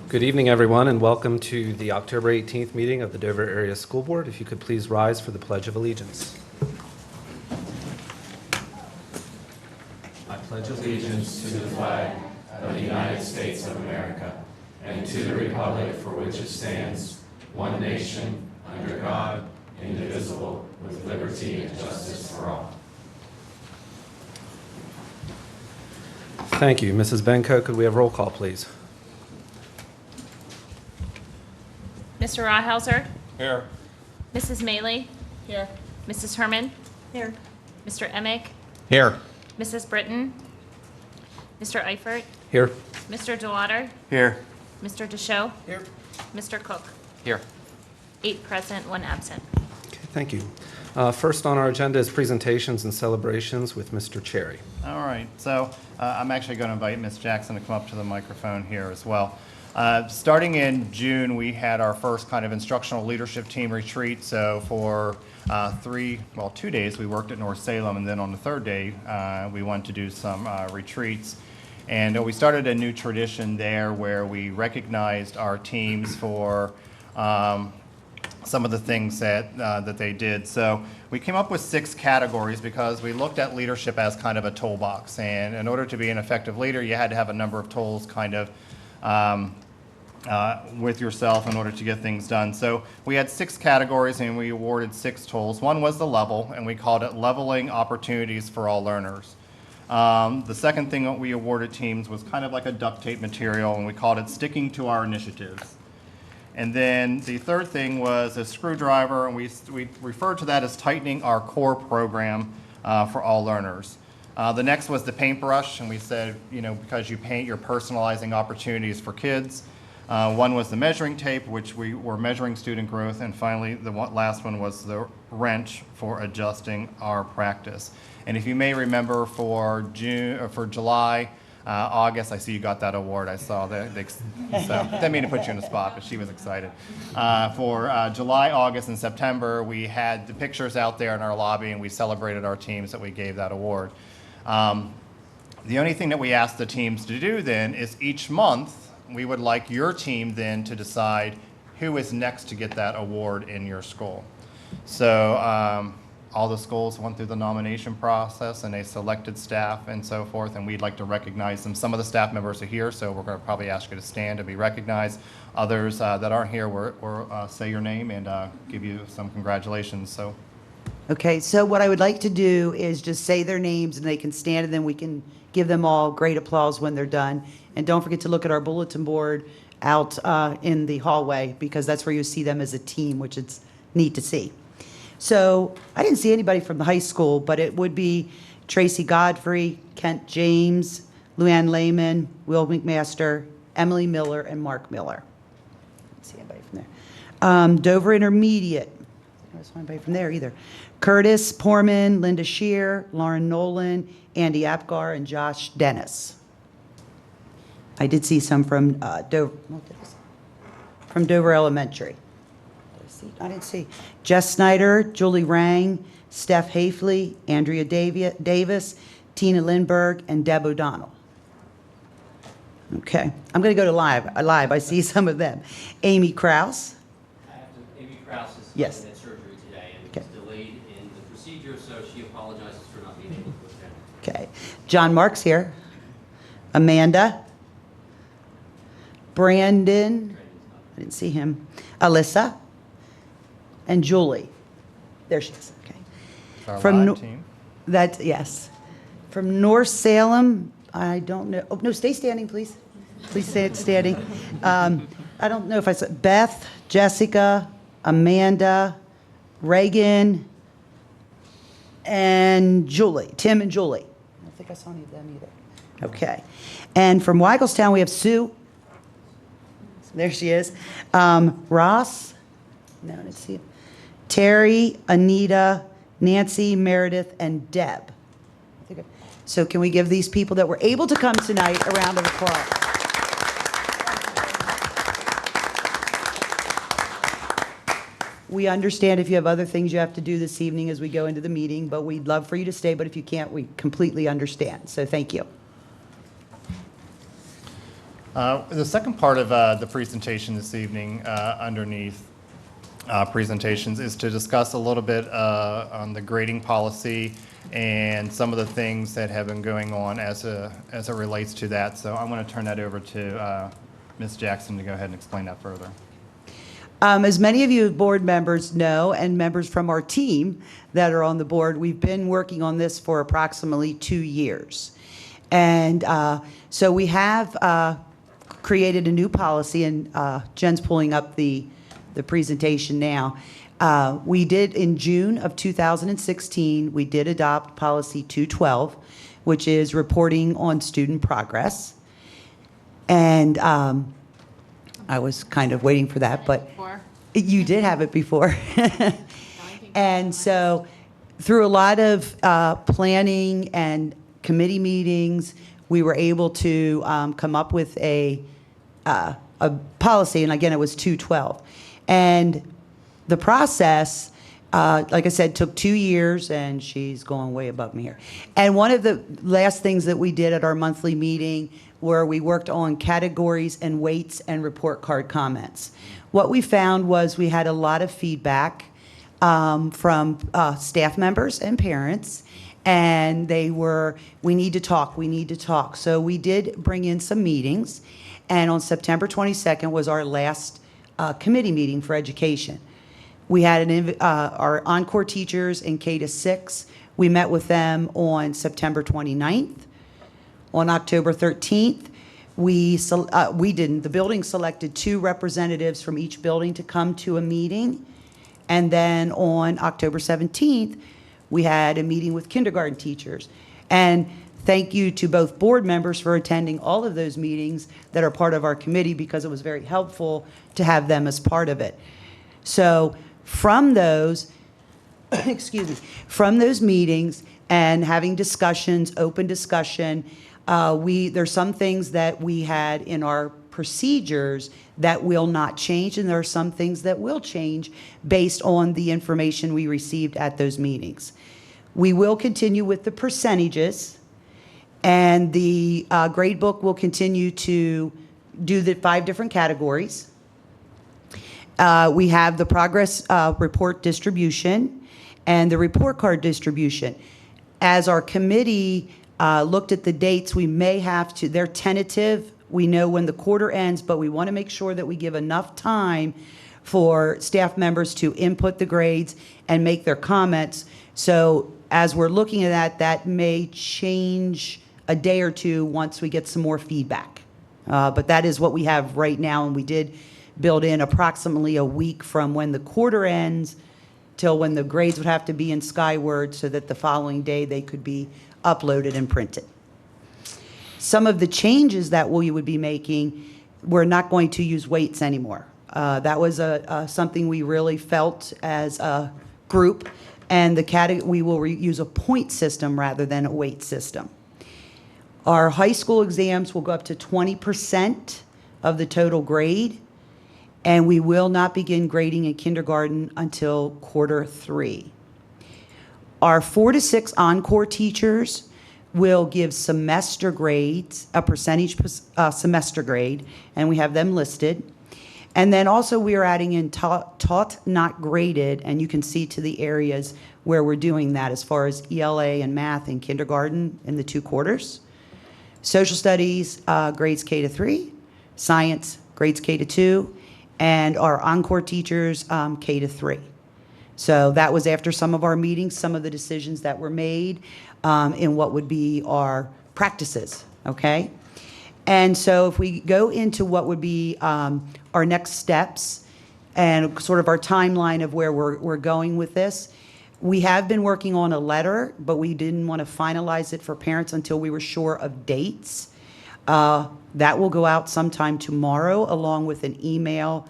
Good evening, everyone, and welcome to the October 18th meeting of the Dover Area School Board. If you could please rise for the Pledge of Allegiance. I pledge allegiance to the flag of the United States of America and to the republic for which it stands, one nation, under God, indivisible, with liberty and justice for all. Thank you. Mrs. Benko, could we have roll call, please? Mr. Rawhauser? Here. Mrs. Maley? Here. Mrs. Herman? Here. Mr. Emick? Here. Mrs. Britton? Mr. Eifert? Here. Mr. DeWater? Here. Mr. Deschaux? Here. Mr. Cook? Here. 8 present, 1 absent. Okay, thank you. First on our agenda is presentations and celebrations with Mr. Cherry. All right, so I'm actually going to invite Ms. Jackson to come up to the microphone here as well. Starting in June, we had our first kind of instructional leadership team retreat. So for 2 days, we worked at North Salem, and then on the third day, we went to do some retreats. And we started a new tradition there where we recognized our teams for some of the things that they did. So we came up with 6 categories because we looked at leadership as kind of a toolbox. And in order to be an effective leader, you had to have a number of tools kind of with yourself in order to get things done. So we had 6 categories and we awarded 6 tools. One was the level, and we called it Leveling Opportunities for All Learners. The second thing that we awarded teams was kind of like a duct tape material, and we called it Sticking to Our Initiatives. And then the third thing was a screwdriver, and we referred to that as tightening our core program for all learners. The next was the paintbrush, and we said, because you paint, you're personalizing opportunities for kids. One was the measuring tape, which we were measuring student growth, and finally, the last one was the wrench for adjusting our practice. And if you may remember, for July, August, I see you got that award. I saw that. So didn't mean to put you in the spot, but she was excited. For July, August, and September, we had the pictures out there in our lobby, and we celebrated our teams that we gave that award. The only thing that we asked the teams to do then is each month, we would like your team then to decide who is next to get that award in your school. So all the schools went through the nomination process and they selected staff and so forth, and we'd like to recognize them. Some of the staff members are here, so we're going to probably ask you to stand and be recognized. Others that aren't here, we'll say your name and give you some congratulations. So. Okay, so what I would like to do is just say their names and they can stand, and then we can give them all great applause when they're done. And don't forget to look at our bulletin board out in the hallway, because that's where you see them as a team, which it's neat to see. So I didn't see anybody from the high school, but it would be Tracy Godfrey, Kent James, Luann Lehman, Will McMaster, Emily Miller, and Mark Miller. I didn't see anybody from there. Dover Intermediate. I don't see anybody from there either. Curtis Porman, Linda Shear, Lauren Nolan, Andy Apgar, and Josh Dennis. I did see some from Dover Elementary. I didn't see. Jess Snyder, Julie Rang, Steph Hafley, Andrea Davis, Tina Lindberg, and Deb O'Donnell. Okay, I'm going to go to live. I see some of them. Amy Krause. Amy Krause is Yes. having surgery today and Okay. was delayed in the procedure, so she apologizes for not being able to attend. Okay. John Mark's here. Amanda. Brandon. I didn't see him. Alyssa. And Julie. There she is. Okay. It's our From live team. Yes. From North Salem, I don't know. Oh, no, stay standing, please. Please stay standing. I don't know if I said Beth, Jessica, Amanda, Reagan, and Julie. Tim and Julie. I don't think I saw any of them either. Okay. And from Weigelstown, we have Sue. There she is. Ross. No, I didn't see him. Terry, Anita, Nancy, Meredith, and Deb. So can we give these people that were able to come tonight a round of applause? We understand if you have other things you have to do this evening as we go into the meeting, but we'd love for you to stay, but if you can't, we completely understand. So thank you. The second part of the presentation this evening, underneath presentations, is to discuss a little bit on the grading policy and some of the things that have been going on as it relates to that. So I'm going to turn that over to Ms. Jackson to go ahead and explain that further. As many of you board members know, and members from our team that are on the board, we've been working on this for approximately 2 years. And so we have created a new policy, and Jen's pulling up the presentation now. We did, in June of 2016, we did adopt Policy 212, which is reporting on student progress. And I was kind of waiting for that, but you did have it before. And so through a lot of planning and committee meetings, we were able to come up with a policy, and again, it was 212. And the process, like I said, took 2 years, and she's going way above me here. And one of the last things that we did at our monthly meeting where we worked on categories and weights and report card comments. What we found was we had a lot of feedback from staff members and parents, and they were, we need to talk, we need to talk. So we did bring in some meetings, and on September 22nd was our last committee meeting for education. We had our Encore teachers in K-6. We met with them on September 29th. On October 13th, the building selected 2 representatives from each building to come to a meeting. And then on October 17th, we had a meeting with kindergarten teachers. And thank you to both board members for attending all of those meetings that are part of our committee, because it was very helpful to have them as part of it. So from those, excuse me, from those meetings and having discussions, open discussion, there's some things that we had in our procedures that will not change, and there are some things that will change based on the information we received at those meetings. We will continue with the percentages, and the grade book will continue to do the 5 different categories. We have the progress report distribution and the report card distribution. As our committee looked at the dates, we may have to, they're tentative. We know when the quarter ends, but we want to make sure that we give enough time for staff members to input the grades and make their comments. So as we're looking at that, that may change a day or two once we get some more feedback. But that is what we have right now, and we did build in approximately a week from when the quarter ends till when the grades would have to be in Skyward, so that the following day they could be uploaded and printed. Some of the changes that we would be making, we're not going to use weights anymore. That was something we really felt as a group, and we will use a point system rather than a weight system. Our high school exams will go up to 20% of the total grade, and we will not begin grading in kindergarten until quarter 3. Our 4 to 6 Encore teachers will give semester grades, a percentage semester grade, and we have them listed. And then also we are adding in taught, not graded, and you can see to the areas where we're doing that as far as ELA and math in kindergarten in the 2 quarters. Social studies, grades K to 3, science, grades K to 2, and our Encore teachers, K to 3. So that was after some of our meetings, some of the decisions that were made in what would be our practices, okay? And so if we go into what would be our next steps and sort of our timeline of where we're going with this, we have been working on a letter, but we didn't want to finalize it for parents until we were sure of dates. That will go out sometime tomorrow, along with an email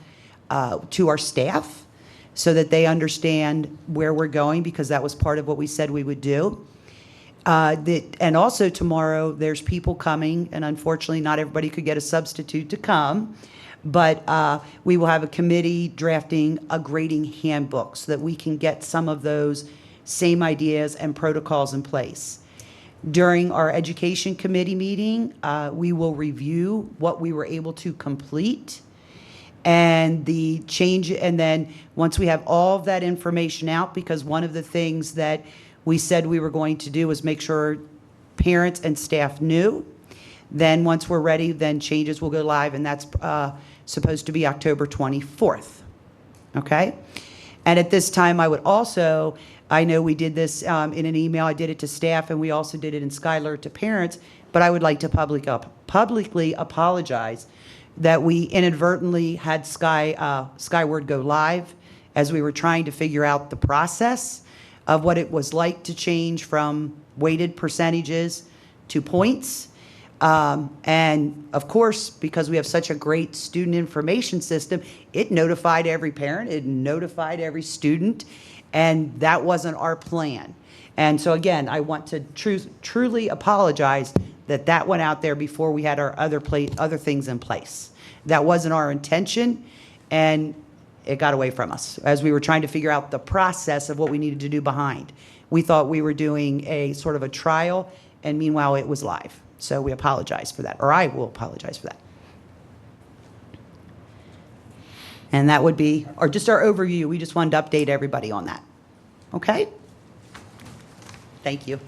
to our staff so that they understand where we're going, because that was part of what we said we would do. And also tomorrow, there's people coming, and unfortunately, not everybody could get a substitute to come, but we will have a committee drafting a grading handbook so that we can get some of those same ideas and protocols in place. During our education committee meeting, we will review what we were able to complete and the change, and then once we have all of that information out, because one of the things that we said we were going to do was make sure parents and staff knew. Then once we're ready, then changes will go live, and that's supposed to be October 24th. Okay? And at this time, I would also, I know we did this in an email, I did it to staff, and we also did it in Skylar to parents, but I would like to publicly apologize that we inadvertently had Skyward go live as we were trying to figure out the process of what it was like to change from weighted percentages to points. And of course, because we have such a great student information system, it notified every parent, it notified every student, and that wasn't our plan. And so again, I want to truly apologize that that went out there before we had our other things in place. That wasn't our intention, and it got away from us as we were trying to figure out the process of what we needed to do behind. We thought we were doing a sort of a trial, and meanwhile it was live. So we apologize for that, or I will apologize for that. And that would be, or just our overview. We just wanted to update everybody on that. Okay? Thank you.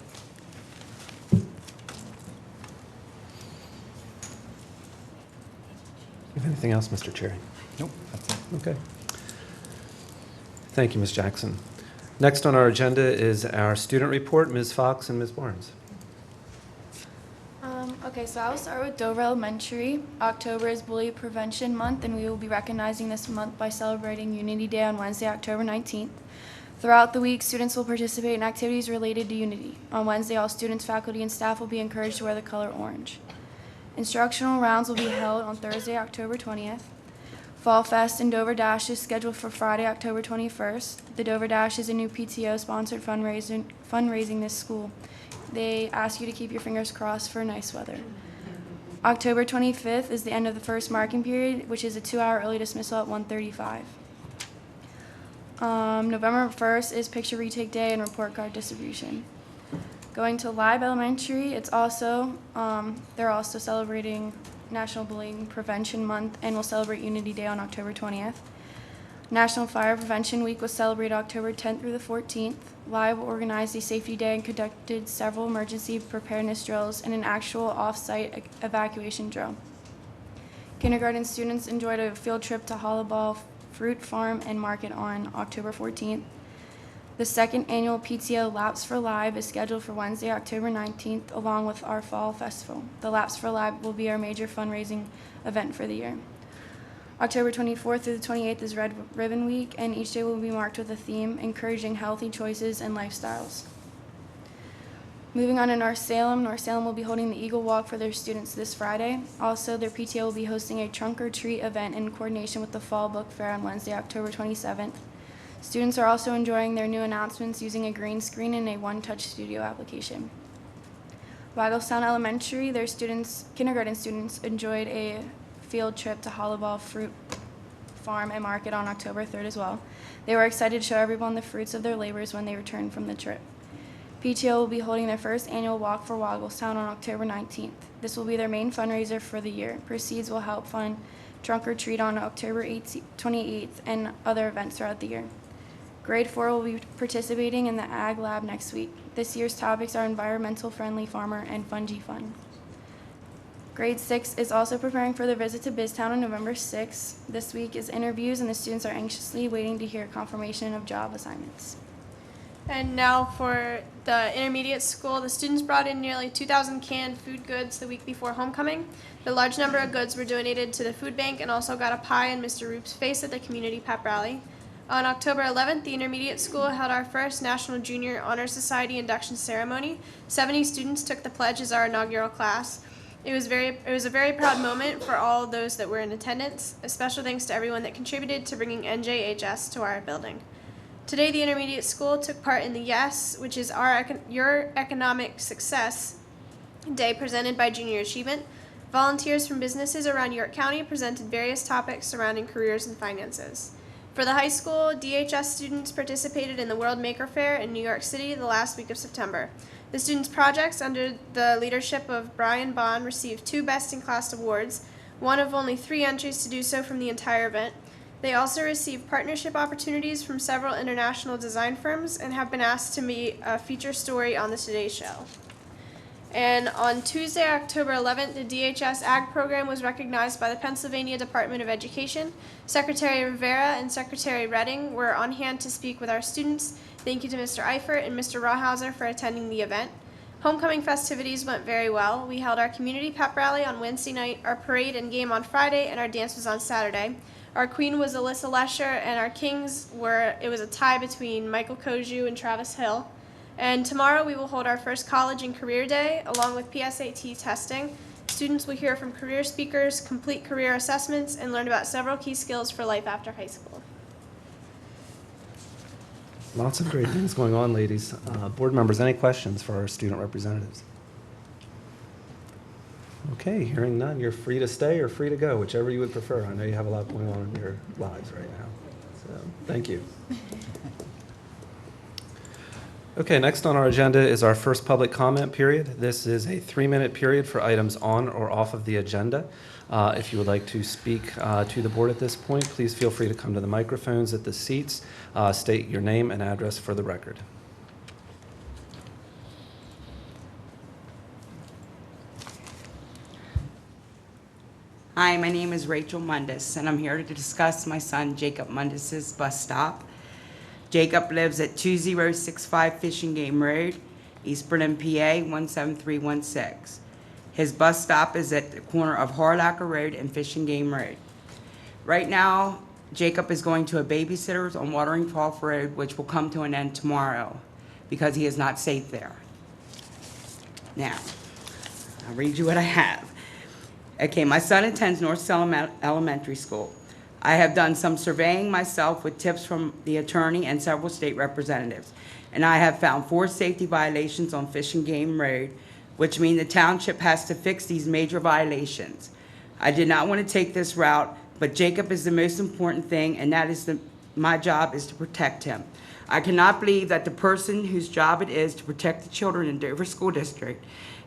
Anything else, Mr. Cherry? Nope, that's it. Okay. Thank you, Ms. Jackson. Next on our agenda is our student report, Ms. Fox and Ms. Barnes. Okay, so I'll start with Dover Elementary. October is Bully Prevention Month, and we will be recognizing this month by celebrating Unity Day on Wednesday, October 19th. Throughout the week, students will participate in activities related to unity. On Wednesday, all students, faculty, and staff will be encouraged to wear the color orange. Instructional rounds will be held on Thursday, October 20th. Fall Fest and Dover Dash is scheduled for Friday, October 21st. The Dover Dash is a new PTO-sponsored fundraising this school. They ask you to keep your fingers crossed for nice weather. October 25th is the end of the first marking period, which is a 2-hour early dismissal at 1:35. November 1st is Picture Retake Day and Report Card distribution. Going to Live Elementary, it's also, they're also celebrating National Bullying Prevention Month and will celebrate Unity Day on October 20th. National Fire Prevention Week was celebrated October 10th through the 14th. Live organized a safety day and conducted several emergency preparedness drills and an actual off-site evacuation drill. Kindergarten students enjoyed a field trip to Hollowball Fruit Farm and Market on October 14th. The second annual PTO Laps for Live is scheduled for Wednesday, October 19th, along with our Fall Festival. The Laps for Live will be our major fundraising event for the year. October 24th through the 28th is Red Ribbon Week, and each day will be marked with a theme encouraging healthy choices and lifestyles. Moving on to North Salem will be holding the Eagle Walk for their students this Friday. Also, their PTO will be hosting a trunk or treat event in coordination with the Fall Book Fair on Wednesday, October 27th. Students are also enjoying their new announcements using a green screen and a one-touch studio application. Wagglestown Elementary, their kindergarten students enjoyed a field trip to Hollowball Fruit Farm and Market on October 3rd as well. They were excited to show everyone the fruits of their labors when they returned from the trip. PTO will be holding their first annual Walk for Wagglestown on October 19th. This will be their main fundraiser for the year. Proceeds will help fund Trunk or Treat on October 28th and other events throughout the year. Grade 4 will be participating in the Ag Lab next week. This year's topics are environmental friendly farmer and fungi fun. Grade 6 is also preparing for their visit to BizTown on November 6th. This week is interviews, and the students are anxiously waiting to hear confirmation of job assignments. And now for the intermediate school, the students brought in nearly 2,000 canned food goods the week before homecoming. The large number of goods were donated to the food bank and also got a pie in Mr. Roop's face at the community pep rally. On October 11th, the intermediate school held our first National Junior Honor Society induction ceremony. 70 students took the pledge as our inaugural class. It was a very proud moment for all those that were in attendance. A special thanks to everyone that contributed to bringing NJHS to our building. Today, the intermediate school took part in the YES, which is Your Economic Success Day presented by Junior Achievement. Volunteers from businesses around York County presented various topics surrounding careers and finances. For the high school, DHS students participated in the World Maker Faire in New York City the last week of September. The students' projects under the leadership of Brian Bond received 2 Best in Class awards, one of only 3 entries to do so from the entire event. They also received partnership opportunities from several international design firms and have been asked to be a feature story on the Today Show. And on Tuesday, October 11th, the DHS Ag program was recognized by the Pennsylvania Department of Education. Secretary Rivera and Secretary Redding were on hand to speak with our students. Thank you to Mr. Eifert and Mr. Rawhauser for attending the event. Homecoming festivities went very well. We held our community pep rally on Wednesday night, our parade and game on Friday, and our dance was on Saturday. Our queen was Alyssa Lesher, and our kings it was a tie between Michael Koju and Travis Hill. And tomorrow we will hold our first college and career day, along with PSAT testing. Students will hear from career speakers, complete career assessments, and learn about several key skills for life after high school. Lots of great things going on, ladies. Board members, any questions for our student representatives? Okay, hearing none, you're free to stay or free to go, whichever you would prefer. I know you have a lot going on in your lives right now, so thank you. Okay, next on our agenda is our first public comment period. This is a 3-minute period for items on or off of the agenda. If you would like to speak to the board at this point, please feel free to come to the microphones at the seats. State your name and address for the record. Hi, my name is Rachel Mundis, and I'm here to discuss my son Jacob Mundis's bus stop. Jacob lives at 2065 Fish and Game Road, East Berlin, PA 17316. His bus stop is at the corner of Harlacher Road and Fish and Game Road. Right now, Jacob is going to a babysitter's on Watering Trough Road, which will come to an end tomorrow because he is not safe there. Now, I'll read you what I have. Okay, my son attends North Salem Elementary School. I have done some surveying myself with tips from the attorney and several state representatives, and I have found 4 safety violations on Fish and Game Road, which mean the township has to fix these major violations. I did not want to take this route, but Jacob is the most important thing, and that is my job is to protect him. I cannot believe that the person whose job it is to protect the children in Dover School District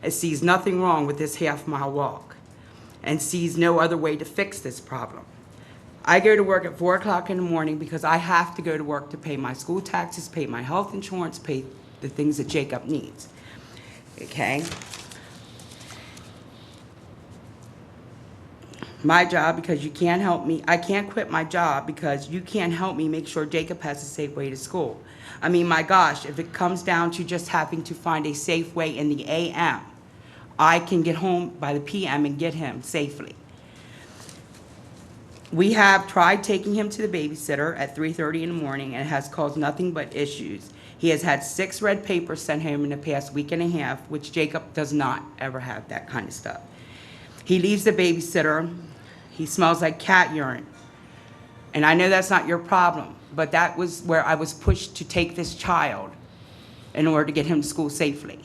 sees nothing wrong with this half-mile walk and sees no other way to fix this problem. I go to work at 4 o'clock in the morning because I have to go to work to pay my school taxes, pay my health insurance, pay the things that Jacob needs. Okay? My job, because you can't help me, I can't quit my job because you can't help me make sure Jacob has a safe way to school. I mean, my gosh, if it comes down to just having to find a safe way in the AM, I can get home by the PM and get him safely. We have tried taking him to the babysitter at 3:30 in the morning, and it has caused nothing but issues. He has had 6 red papers sent home in the past week and a half, which Jacob does not ever have that kind of stuff. He leaves the babysitter. He smells like cat urine. And I know that's not your problem, but that was where I was pushed to take this child in order to get him to school safely.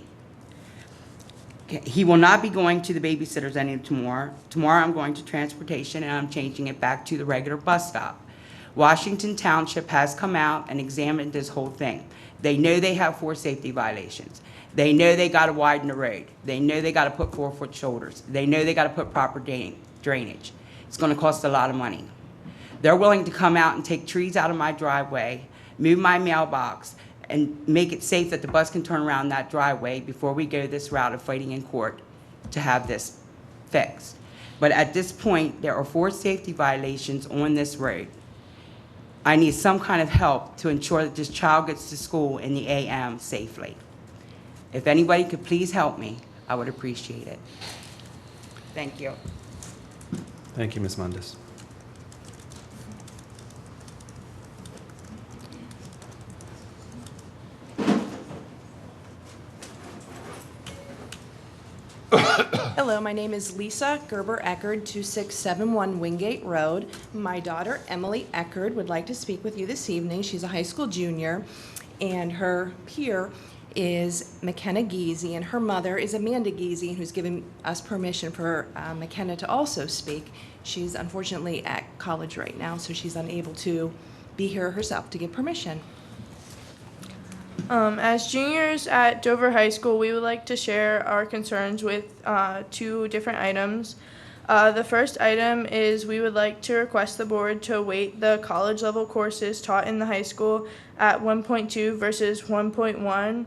He will not be going to the babysitters any tomorrow. Tomorrow I'm going to transportation and I'm changing it back to the regular bus stop. Washington Township has come out and examined this whole thing. They know they have 4 safety violations. They know they got to widen the road. They know they got to put 4-foot shoulders. They know they got to put proper drainage. It's going to cost a lot of money. They're willing to come out and take trees out of my driveway, move my mailbox, and make it safe that the bus can turn around that driveway before we go this route of fighting in court to have this fixed. But at this point, there are 4 safety violations on this road. I need some kind of help to ensure that this child gets to school in the AM safely. If anybody could please help me, I would appreciate it. Thank you. Thank you, Ms. Mundis. Hello, my name is Lisa Gerber Eckerd, 2671 Wingate Road. My daughter, Emily Eckerd, would like to speak with you this evening. She's a high school junior, and her peer is McKenna Giese, and her mother is Amanda Giese, who's given us permission for McKenna to also speak. She's unfortunately at college right now, so she's unable to be here herself to give permission. As juniors at Dover High School, we would like to share our concerns with 2 different items. The first item is we would like to request the board to weight the college level courses taught in the high school at 1.2 versus 1.1.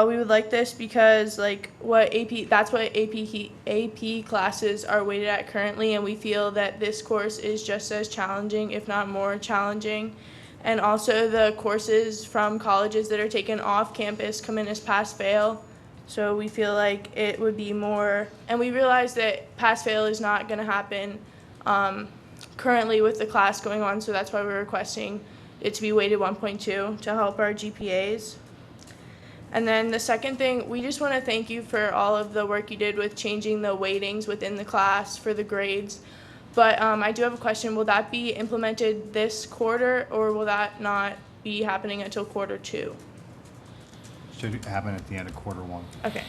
We would like this because that's what AP classes are weighted at currently, and we feel that this course is just as challenging, if not more challenging. And also the courses from colleges that are taken off campus come in as pass-fail. So we feel like it would be more, and we realize that pass-fail is not going to happen currently with the class going on, so that's why we're requesting it to be weighted 1.2 to help our GPAs. And then the second thing, we just want to thank you for all of the work you did with changing the weightings within the class for the grades. But I do have a question. Will that be implemented this quarter, or will that not be happening until quarter 2? Should happen at the end of quarter 1. Okay.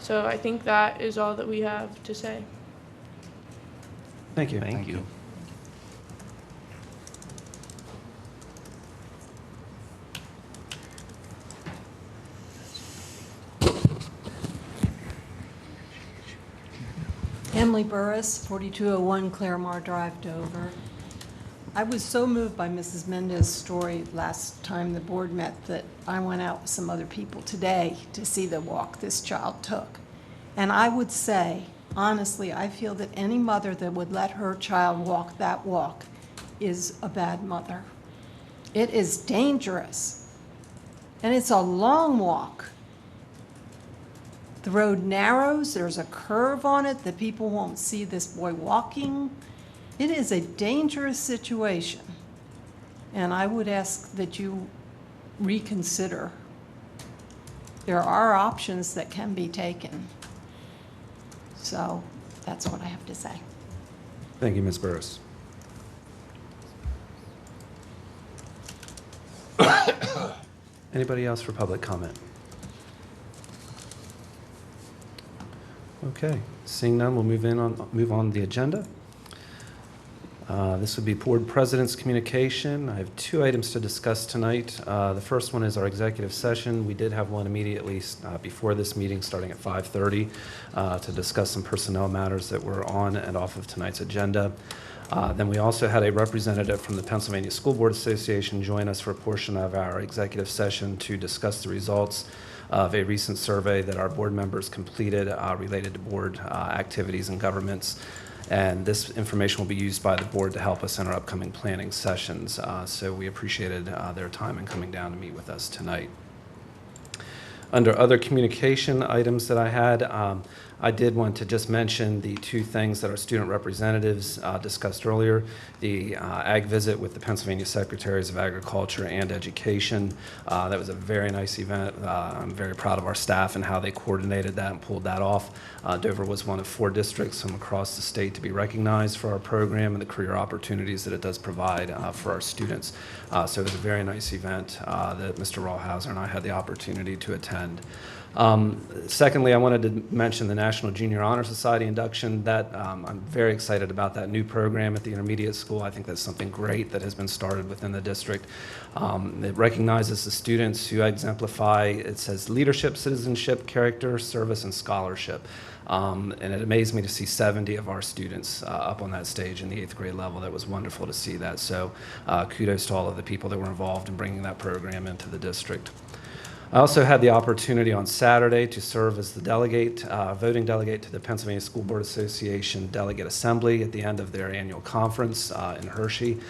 So I think that is all that we have to say. Thank you. Thank you. Emily Burris, 4201 Claremore Drive, Dover. I was so moved by Mrs. Mendez's story last time the board met that I went out with some other people today to see the walk this child took. And I would say, honestly, I feel that any mother that would let her child walk that walk is a bad mother. It is dangerous, and it's a long walk. The road narrows, there's a curve on it that people won't see this boy walking. It is a dangerous situation, and I would ask that you reconsider. There are options that can be taken. So that's what I have to say. Thank you, Ms. Burris. Anybody else for public comment? Okay, seeing none, we'll move on the agenda. This would be board president's communication. I have 2 items to discuss tonight. The first one is our executive session. We did have one immediately before this meeting, starting at 5:30, to discuss some personnel matters that were on and off of tonight's agenda. Then we also had a representative from the Pennsylvania School Board Association join us for a portion of our executive session to discuss the results of a recent survey that our board members completed related to board activities and governments. And this information will be used by the board to help us in our upcoming planning sessions. So we appreciated their time in coming down to meet with us tonight. Under other communication items that I had, I did want to just mention the 2 things that our student representatives discussed earlier. The ag visit with the Pennsylvania Secretaries of Agriculture and Education. That was a very nice event. I'm very proud of our staff and how they coordinated that and pulled that off. Dover was one of 4 districts from across the state to be recognized for our program and the career opportunities that it does provide for our students. So it was a very nice event that Mr. Rawhauser and I had the opportunity to attend. Secondly, I wanted to mention the National Junior Honor Society induction. That I'm very excited about that new program at the intermediate school. I think that's something great that has been started within the district. It recognizes the students who exemplify, it says leadership, citizenship, character, service, and scholarship. And it amazed me to see 70 of our students up on that stage in the 8th grade level. That was wonderful to see that. So kudos to all of the people that were involved in bringing that program into the district. I also had the opportunity on Saturday to serve as the delegate, voting delegate to the Pennsylvania School Board Association Delegate Assembly at the end of their annual conference in Hershey.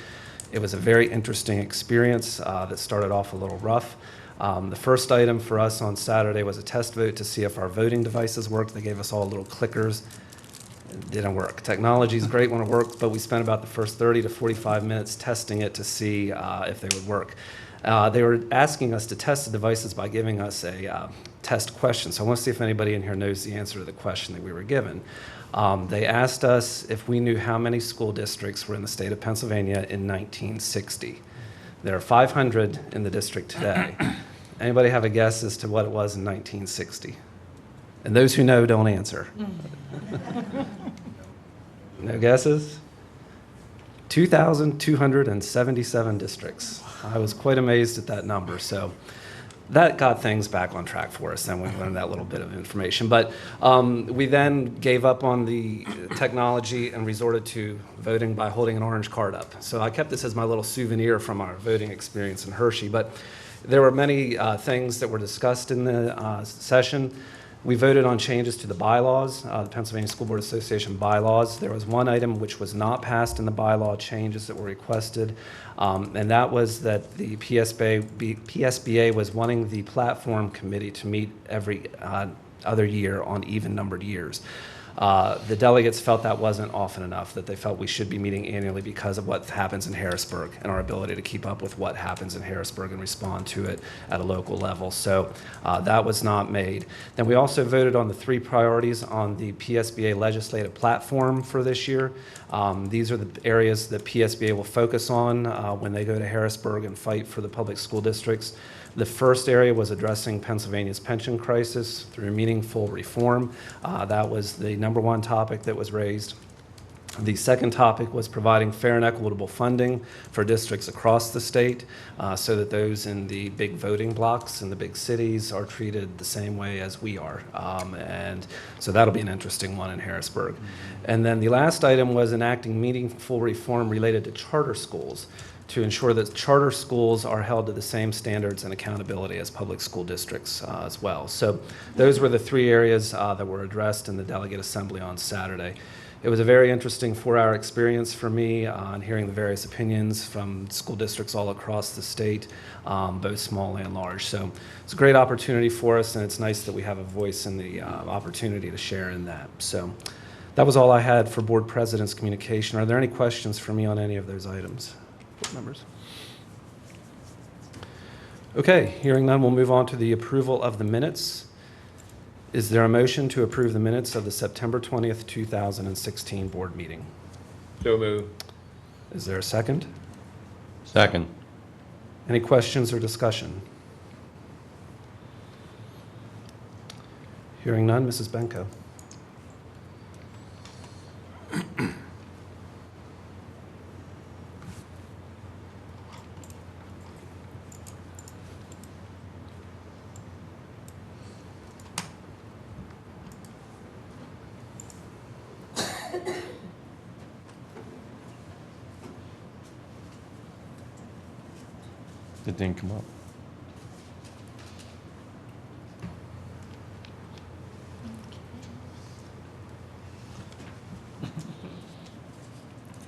It was a very interesting experience that started off a little rough. The first item for us on Saturday was a test vote to see if our voting devices worked. They gave us all little clickers. It didn't work. Technology is great when it works, but we spent about the first 30 to 45 minutes testing it to see if they would work. They were asking us to test the devices by giving us a test question. So I want to see if anybody in here knows the answer to the question that we were given. They asked us if we knew how many school districts were in the state of Pennsylvania in 1960. There are 500 in the district today. Anybody have a guess as to what it was in 1960? And those who know, don't answer. No guesses? 2,277 districts. I was quite amazed at that number. So that got things back on track for us, and we learned that little bit of information. But we then gave up on the technology and resorted to voting by holding an orange card up. So I kept this as my little souvenir from our voting experience in Hershey. But there were many things that were discussed in the session. We voted on changes to the bylaws, the Pennsylvania School Board Association bylaws. There was one item which was not passed in the bylaw changes that were requested, and that was that the PSBA was wanting the platform committee to meet every other year on even-numbered years. The delegates felt that wasn't often enough, that they felt we should be meeting annually because of what happens in Harrisburg and our ability to keep up with what happens in Harrisburg and respond to it at a local level. So that was not made. Then we also voted on the 3 priorities on the PSBA legislative platform for this year. These are the areas that PSBA will focus on when they go to Harrisburg and fight for the public school districts. The first area was addressing Pennsylvania's pension crisis through meaningful reform. That was the #1 topic that was raised. The second topic was providing fair and equitable funding for districts across the state so that those in the big voting blocks in the big cities are treated the same way as we are. And so that'll be an interesting one in Harrisburg. And then the last item was enacting meaningful reform related to charter schools, to ensure that charter schools are held to the same standards and accountability as public school districts as well. So those were the 3 areas that were addressed in the delegate assembly on Saturday. It was a very interesting 4-hour experience for me on hearing the various opinions from school districts all across the state, both small and large. So it's a great opportunity for us, and it's nice that we have a voice in the opportunity to share in that. So that was all I had for Board President's communication. Are there any questions for me on any of those items? Members. Okay, hearing none, we'll move on to the approval of the minutes. Is there a motion to approve the minutes of the September 20th, 2016 board meeting? So moved. Is there a second? Second. Any questions or discussion? Hearing none, Mrs. Benko. It didn't come up.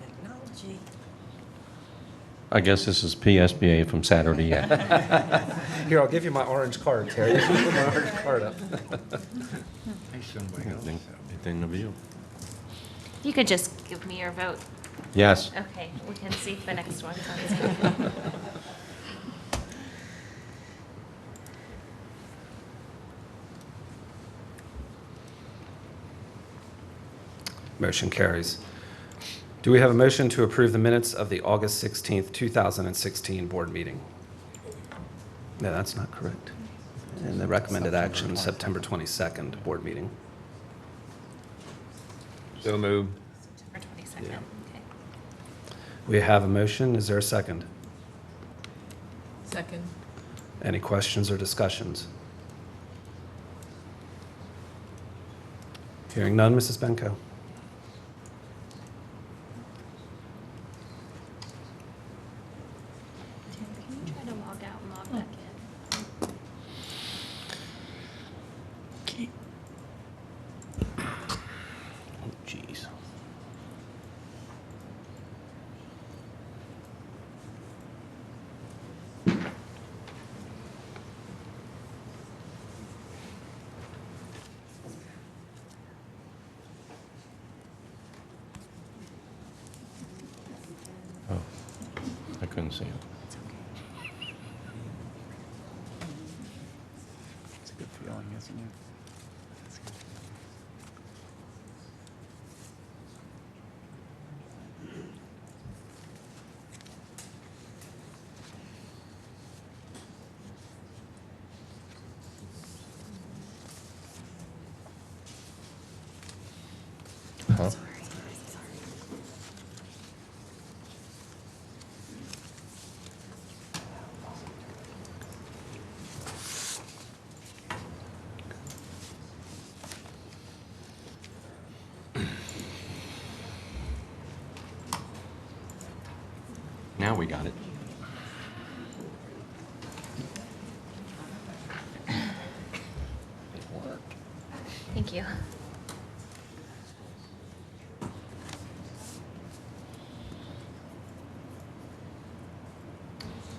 Technology. I guess this is PSBA from Saturday, yeah. Here, I'll give you my orange card, Terry. Put my orange card up. It didn't view. You could just give me your vote. Yes. Okay, we can see the next one. Motion carries. Do we have a motion to approve the minutes of the August 16th, 2016 board meeting? No, that's not correct. And the recommended action, September 22nd board meeting. So moved. September 22nd. Yeah. Okay. We have a motion. Is there a second? Second. Any questions or discussions? Hearing none, Mrs. Benko. Tim, can you try to log out and log back in? Oh, jeez. Oh, I couldn't see it. It's a good feeling, isn't it? Huh? Now we got it. Thank you.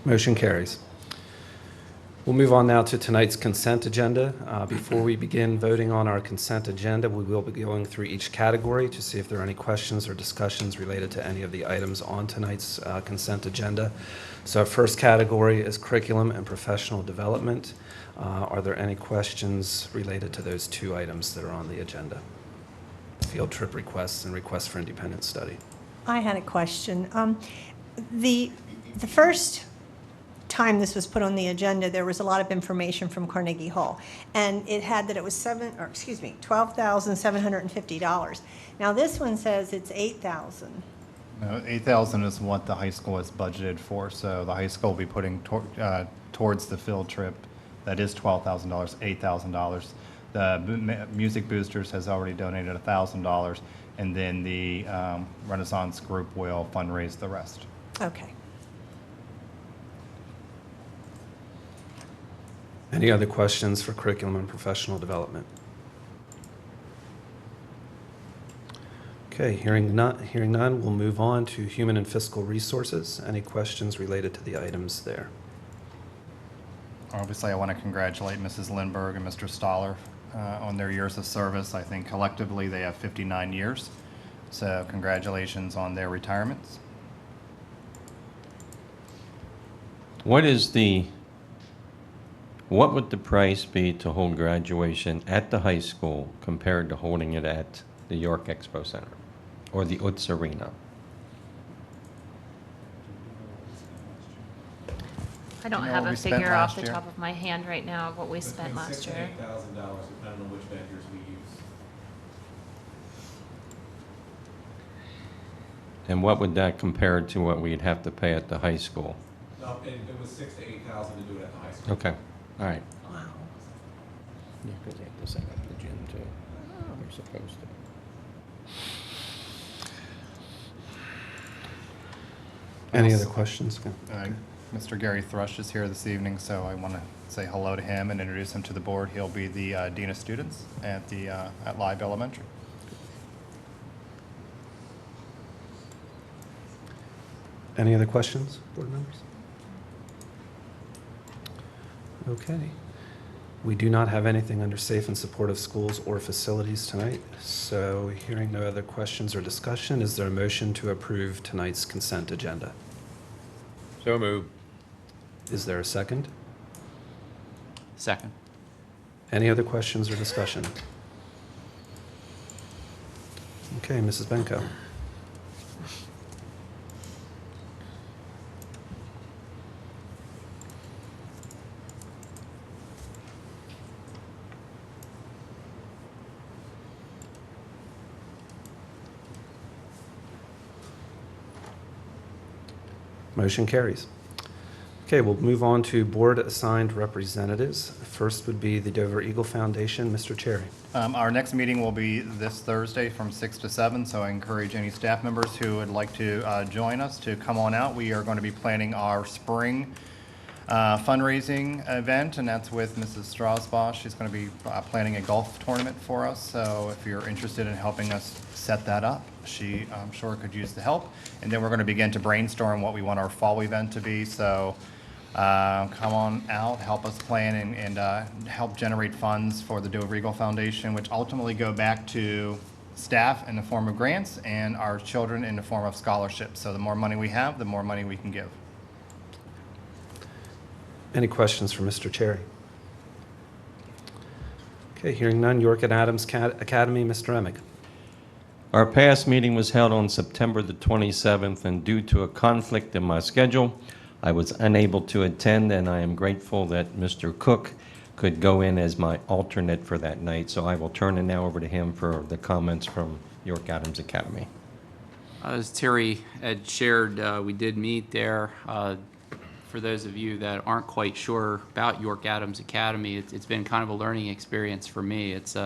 Motion carries. We'll move on now to tonight's consent agenda. Before we begin voting on our consent agenda, we will be going through each category to see if there are any questions or discussions related to any of the items on tonight's consent agenda. So our first category is curriculum and professional development. Are there any questions related to those two items that are on the agenda? Field trip requests and requests for independent study. I had a question. The first time this was put on the agenda, there was a lot of information from Carnegie Hall, and it had that it was $12,750. Now this one says it's $8,000. No, 8,000 is what the high school has budgeted for, so the high school will be putting towards the field trip. That is $12,000, $8,000. The Music Boosters has already donated $1,000, and then the Renaissance Group will fundraise the rest. Okay. Any other questions for curriculum and professional development? Okay, hearing none, we'll move on to human and fiscal resources. Any questions related to the items there? Obviously, I want to congratulate Mrs. Lindberg and Mr. Stoller on their years of service. I think collectively they have 59 years, so congratulations on their retirements. What would the price be to hold graduation at the high school compared to holding it at the York Expo Center or the Utz Arena? I don't You know have what a we spent figure off last the year? top of my hand right now of what we spent last year. $6,000 to $8,000, depending on which vendors we use. And what would that compare to what we'd have to pay at the high school? No, it was $6,000 to $8,000 to do it at the high school. Okay, all right. Wow. Yeah, because they have to set up the gym too. They're supposed to. Any other questions? Mr. Gary Thrush is here this evening, so I want to say hello to him and introduce him to the board. He'll be the Dean of Students at Live Elementary. Any other questions, board members? Okay. We do not have anything under safe and supportive schools or facilities tonight, so hearing no other questions or discussion, is there a motion to approve tonight's consent agenda? So moved. Is there a second? Second. Any other questions or discussion? Okay, Mrs. Benko. Motion carries. Okay, we'll move on to board-assigned representatives. First would be the Dover Eagle Foundation. Mr. Cherry. Our next meeting will be this Thursday from 6 to 7, so I encourage any staff members who would like to join us to come on out. We are going to be planning our spring fundraising event, and that's with Mrs. Strasbosch. She's going to be planning a golf tournament for us, so if you're interested in helping us set that up, she, I'm sure, could use the help. And then we're going to begin to brainstorm what we want our fall event to be, so come on out, help us plan, and help generate funds for the Dover Eagle Foundation, which ultimately go back to staff in the form of grants and our children in the form of scholarships. So the more money we have, the more money we can give. Any questions for Mr. Cherry? Okay, hearing none. York and Adams Academy, Mr. Emick. Our past meeting was held on September the 27th, and due to a conflict in my schedule, I was unable to attend, and I am grateful that Mr. Cook could go in as my alternate for that night. So I will turn it now over to him for the comments from York Adams Academy. As Terry had shared, we did meet there. For those of you that aren't quite sure about York Adams Academy, it's been kind of a learning experience for me. It's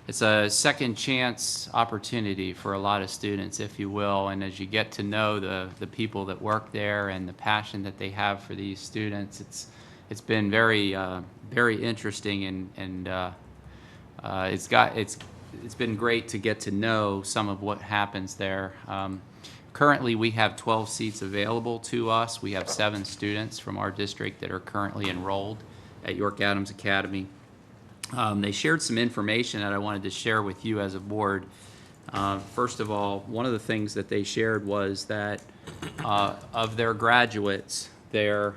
it's a second chance opportunity for a lot of students, if you will. And as you get to know the people that work there and the passion that they have for these students, it's been very very interesting, and it's been great to get to know some of what happens there. Currently, we have 12 seats available to us. We have 7 students from our district that are currently enrolled at York Adams Academy. They shared some information that I wanted to share with you as a board. First of all, one of the things that they shared was that of their graduates, they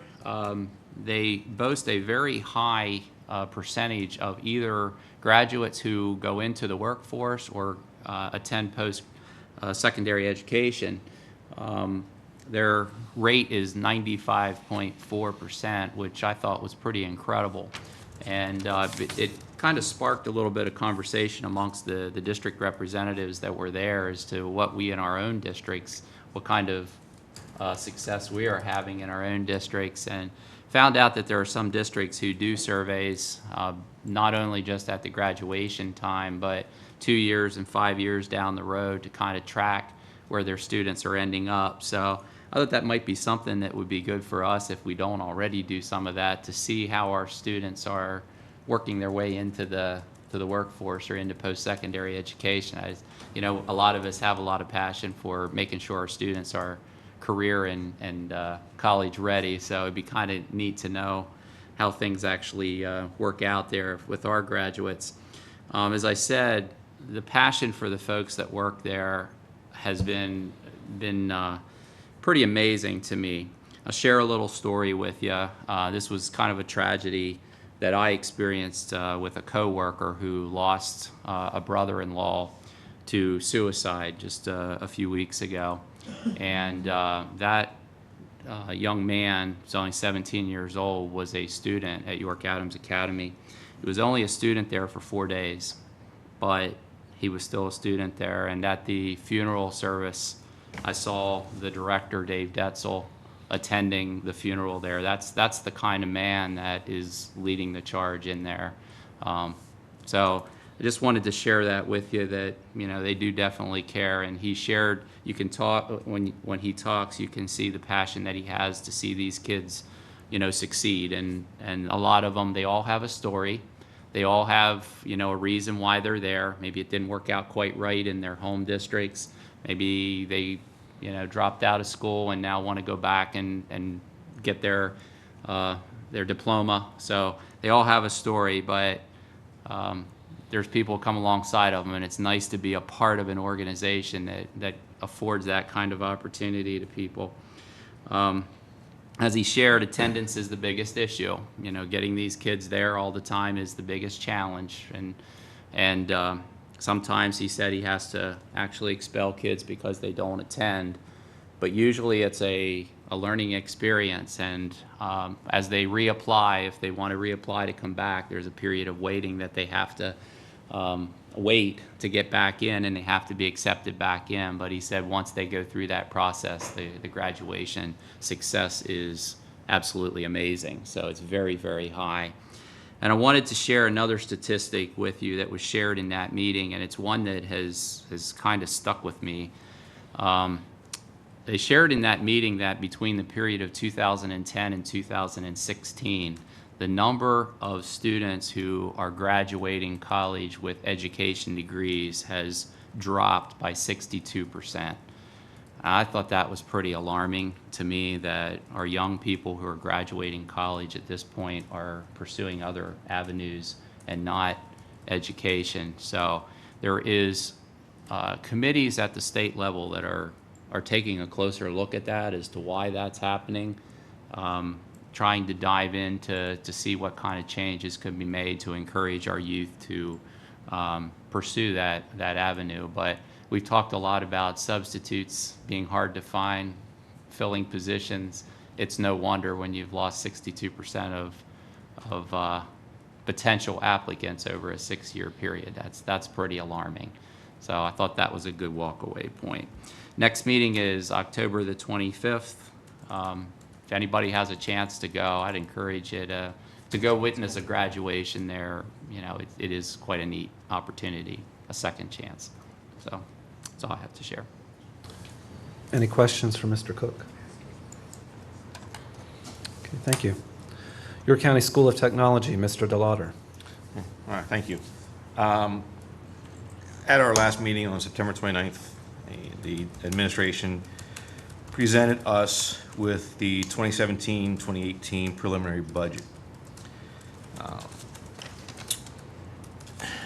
boast a very high percentage of either graduates who go into the workforce or attend post-secondary education. Their rate is 95.4%, which I thought was pretty incredible. And it kind of sparked a little bit of conversation amongst the district representatives that were there as to what we in our own districts, what kind of success we are having in our own districts, and found out that there are some districts who do surveys not only just at the graduation time, but 2 years and 5 years down the road to kind of track where their students are ending up. So I thought that might be something that would be good for us if we don't already do some of that, to see how our students are working their way into the workforce or into post-secondary education. You know, a lot of us have a lot of passion for making sure our students are career and college ready, so it'd be kind of neat to know how things actually work out there with our graduates. As I said, the passion for the folks that work there has been pretty amazing to me. I'll share a little story with you. This was kind of a tragedy that I experienced with a coworker who lost a brother-in-law to suicide just a few weeks ago. And that young man, who's only 17 years old, was a student at York Adams Academy. He was only a student there for 4 days, but he was still a student there. And at the funeral service, I saw the director, Dave Detzel, attending the funeral there. That's the kind of man that is leading the charge in there. So I just wanted to share that with you, that, you know, they do definitely care. And he shared, you can talk, when he talks, you can see the passion that he has to see these kids, you know, succeed. And a lot of them, they all have a story. They all have, you know, a reason why they're there. Maybe it didn't work out quite right in their home districts. Maybe they, you know, dropped out of school and now want to go back and get their diploma. So they all have a story, but there's people come alongside of them, and it's nice to be a part of an organization that affords that kind of opportunity to people. As he shared, attendance is the biggest issue. You know, getting these kids there all the time is the biggest challenge, and sometimes he said he has to actually expel kids because they don't attend, but usually it's a learning experience. And as they reapply, if they want to reapply to come back, there's a period of waiting that they have to wait to get back in, and they have to be accepted back in. But he said once they go through that process, the graduation success is absolutely amazing. So it's very, very high. And I wanted to share another statistic with you that was shared in that meeting, and it's one that has kind of stuck with me. They shared in that meeting that between the period of 2010 and 2016, the number of students who are graduating college with education degrees has dropped by 62%. I thought that was pretty alarming to me, that our young people who are graduating college at this point are pursuing other avenues and not education. So there is committees at the state level that are taking a closer look at that as to why that's happening, trying to dive in to see what kind of changes could be made to encourage our youth to pursue that avenue. But we've talked a lot about substitutes being hard to find, filling positions. It's no wonder when you've lost 62% of potential applicants over a 6-year period. That's pretty alarming. So I thought that was a good walk-away point. Next meeting is October the 25th. If anybody has a chance to go, I'd encourage you to to go witness a graduation there, it is quite a neat opportunity, a second chance. So that's all I have to share. Any questions for Mr. Cook? Okay, thank you. York County School of Technology, Mr. DeLauder. All right, thank you. At our last meeting on September 29th, the administration presented us with the 2017-2018 preliminary budget.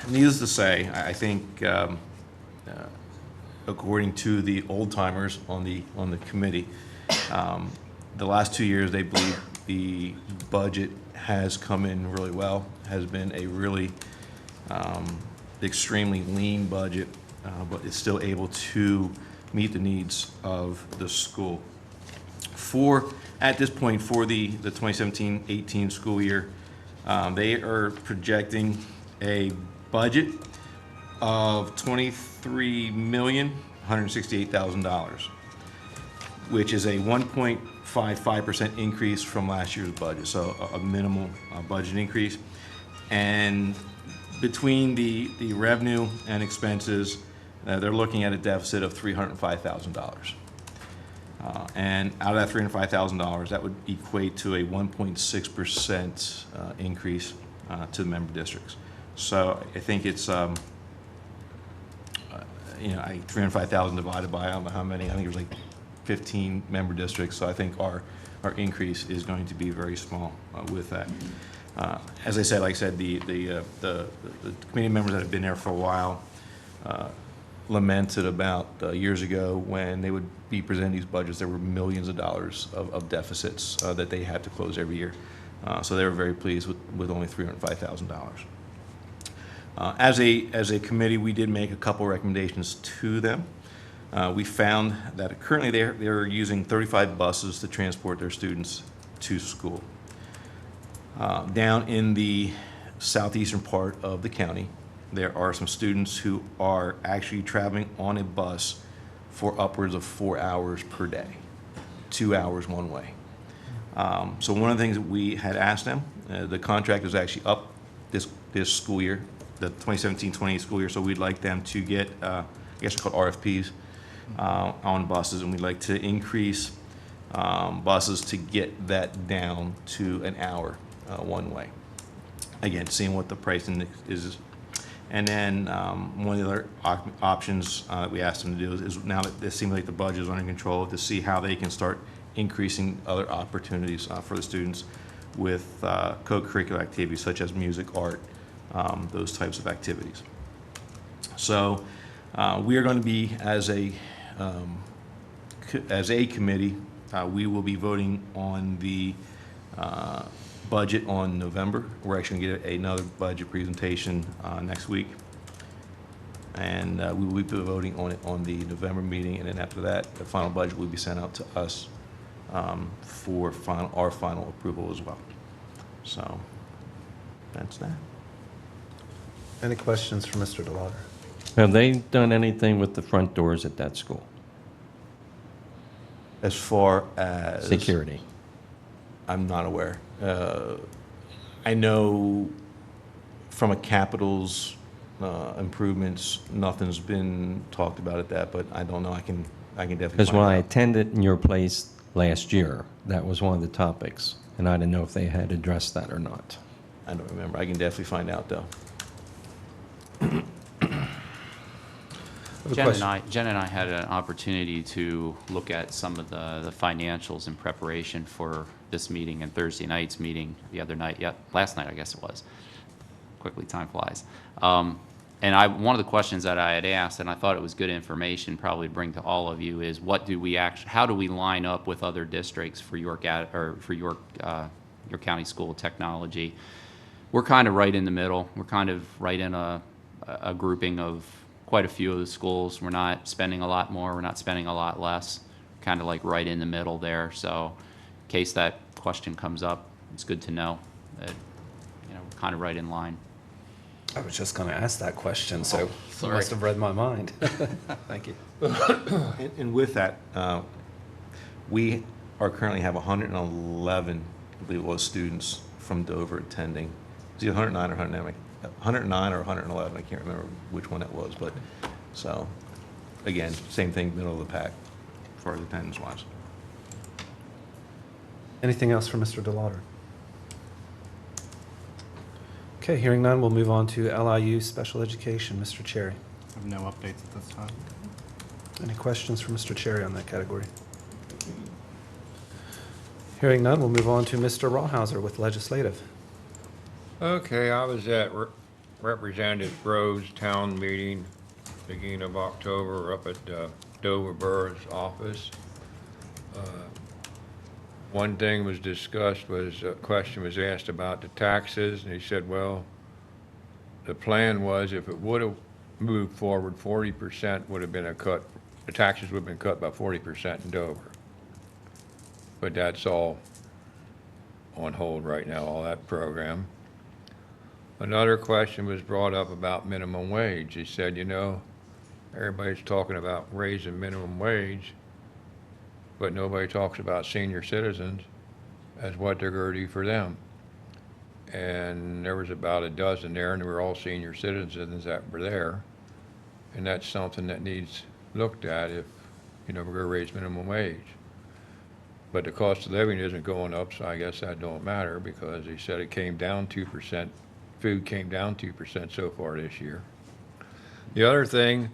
Needless to say, I think according to the old timers on the committee, the last 2 years they believe the budget has come in really well, has been a really extremely lean budget, but it's still able to meet the needs of the school. At this point, for the 2017-18 school year, they are projecting a budget of $23,168,000, which is a 1.55% increase from last year's budget, so a minimal budget increase. And between the revenue and expenses, they're looking at a deficit of $305,000. And out of that $305,000, that would equate to a 1.6% increase to the member districts. So I think it's, 305,000 divided by, I don't know how many, I think it was like 15 member districts. So I think our increase is going to be very small with that. As I said, the committee members that have been there for a while lamented about years ago when they would be presenting these budgets, there were millions of dollars of deficits that they had to close every year. So they were very pleased with only $305,000. As a committee, we did make a couple recommendations to them. We found that currently they're using 35 buses to transport their students to school. Down in the southeastern part of the county, there are some students who are actually traveling on a bus for upwards of 4 hours per day, 2 hours one way. So one of the things that we had asked them, the contract is actually up this school year, the 2017-20 school year, so we'd like them to get, I guess they're called RFPs, on buses, and we'd like to increase buses to get that down to an hour one way. Again, seeing what the pricing is. And then one of the other options that we asked them to do is now that it seems like the budget is under control, to see how they can start increasing other opportunities for the students with co-curricular activities such as music, art, those types of activities. So we are going to be, as a committee, we will be voting on the budget on November. We're actually going to get another budget presentation next week, and we will be voting on it on the November meeting, and then after that, the final budget will be sent out to us for our final approval as well. So that's that. Any questions for Mr. DeLauder? Have they done anything with the front doors at that school? As far as Security. I'm not aware. I know from a capitals improvements, nothing's been talked about at that, but I don't know. I can definitely Because find when I out. attended in your place last year, that was one of the topics, and I didn't know if they had addressed that or not. I don't remember. I can definitely find out though. Jen and I had an opportunity to look at some of the financials in preparation for this meeting and Thursday night's meeting the other night, last night I guess it was. Quickly time flies. And one of the questions that I had asked, and I thought it was good information probably to bring to all of you, is how do we line up with other districts for York County School of Technology? We're kind of right in the middle. We're kind of right in a grouping of quite a few of the schools. We're not spending a lot more, we're not spending a lot less, kind of like right in the middle there. So in case that question comes up, it's good to know that we're kind of right in line. I was just going to ask that question, so you sorry. must have read my mind. Thank you. And with that, we currently have 111, I believe it was, students from Dover attending. It was either 109 or 109 or 111, I can't remember which one it was, but, so, again, same thing, middle of the pack, as far as attendance-wise. Anything else for Mr. DeLauder? Okay, hearing none, we'll move on to LIU Special Education. Mr. Cherry. I have no updates at this time. Any questions for Mr. Cherry on that category? Hearing none, we'll move on to Mr. Rawhauser with Legislative. Okay, I was at Representative Grove's town meeting beginning of October up at Dover Borough's office. One thing was discussed was, a question was asked about the taxes, and he said, well, the plan was if it would have moved forward, 40% would have been a cut, the taxes would have been cut by 40% in Dover. But that's all on hold right now, all that program. Another question was brought up about minimum wage. He said, you know, everybody's talking about raising minimum wage, but nobody talks about senior citizens as what they're going to do for them. And there was about a dozen there, and they were all senior citizens that were there. And that's something that needs looked at if, you know, we're going to raise minimum wage. But the cost of living isn't going up, so I guess that don't matter, because he said it came down 2%. Food came down 2% so far this year. The other thing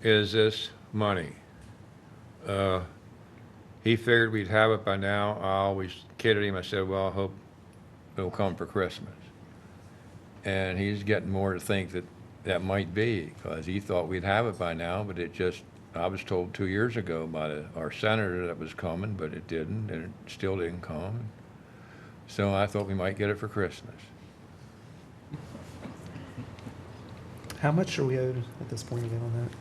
is this money. He figured we'd have it by now. I always kidded him. I said, well, I hope it'll come for Christmas. And he's getting more to think that that might be, because he thought we'd have it by now, but it just, I was told 2 years ago by our senator that it was coming, but it didn't, and it still didn't come. So I thought we might get it for Christmas. How much are we owed at this point again on that?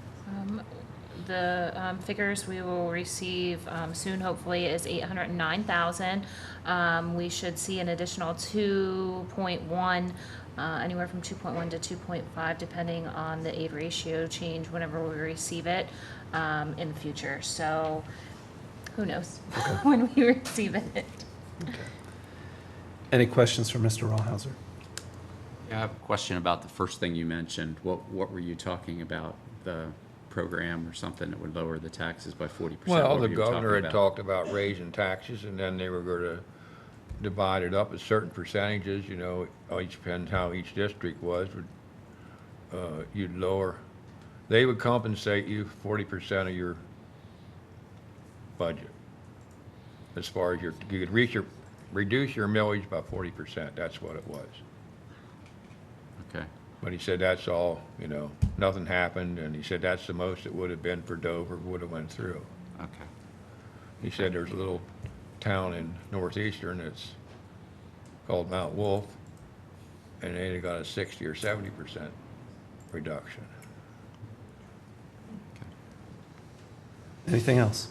The figures we will receive soon, hopefully, is $809,000. We should see an additional 2.1, anywhere from 2.1 to 2.5, depending on the aid ratio change whenever we receive it in the future. So who knows when we receive it. Okay. Any questions for Mr. Rawhauser? Yeah, I have a question about the first thing you mentioned. What were you talking about? The program or something that would lower the taxes by 40%? Well, What were the you governor talking had about? talked about raising taxes, and then they were going to divide it up at certain percentages, you know, each depends how each district was. You'd lower, they would compensate you 40% of your budget. As far as you could reduce your millage by 40%, that's what it was. Okay. But he said that's all, you know, nothing happened, and he said that's the most it would have been for Dover, would have went through. Okay. He said there's a little town in northeastern that's called Mount Wolf, and they got a 60 or 70% reduction. Anything else?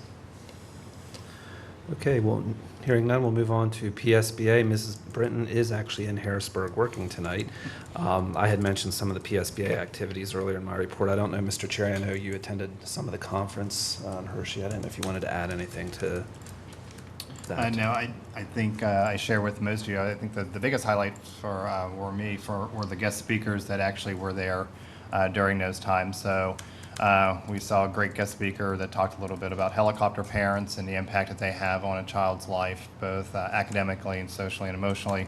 Okay, well, hearing none, we'll move on to PSBA. Mrs. Britton is actually in Harrisburg working tonight. I had mentioned some of the PSBA activities earlier in my report. I don't know, Mr. Cherry, I know you attended some of the conference on Hershey. I didn't know if you wanted to add anything to that. No, I think I share with most of you. I think the biggest highlight for were the guest speakers that actually were there during those times. So we saw a great guest speaker that talked a little bit about helicopter parents and the impact that they have on a child's life, both academically and socially and emotionally.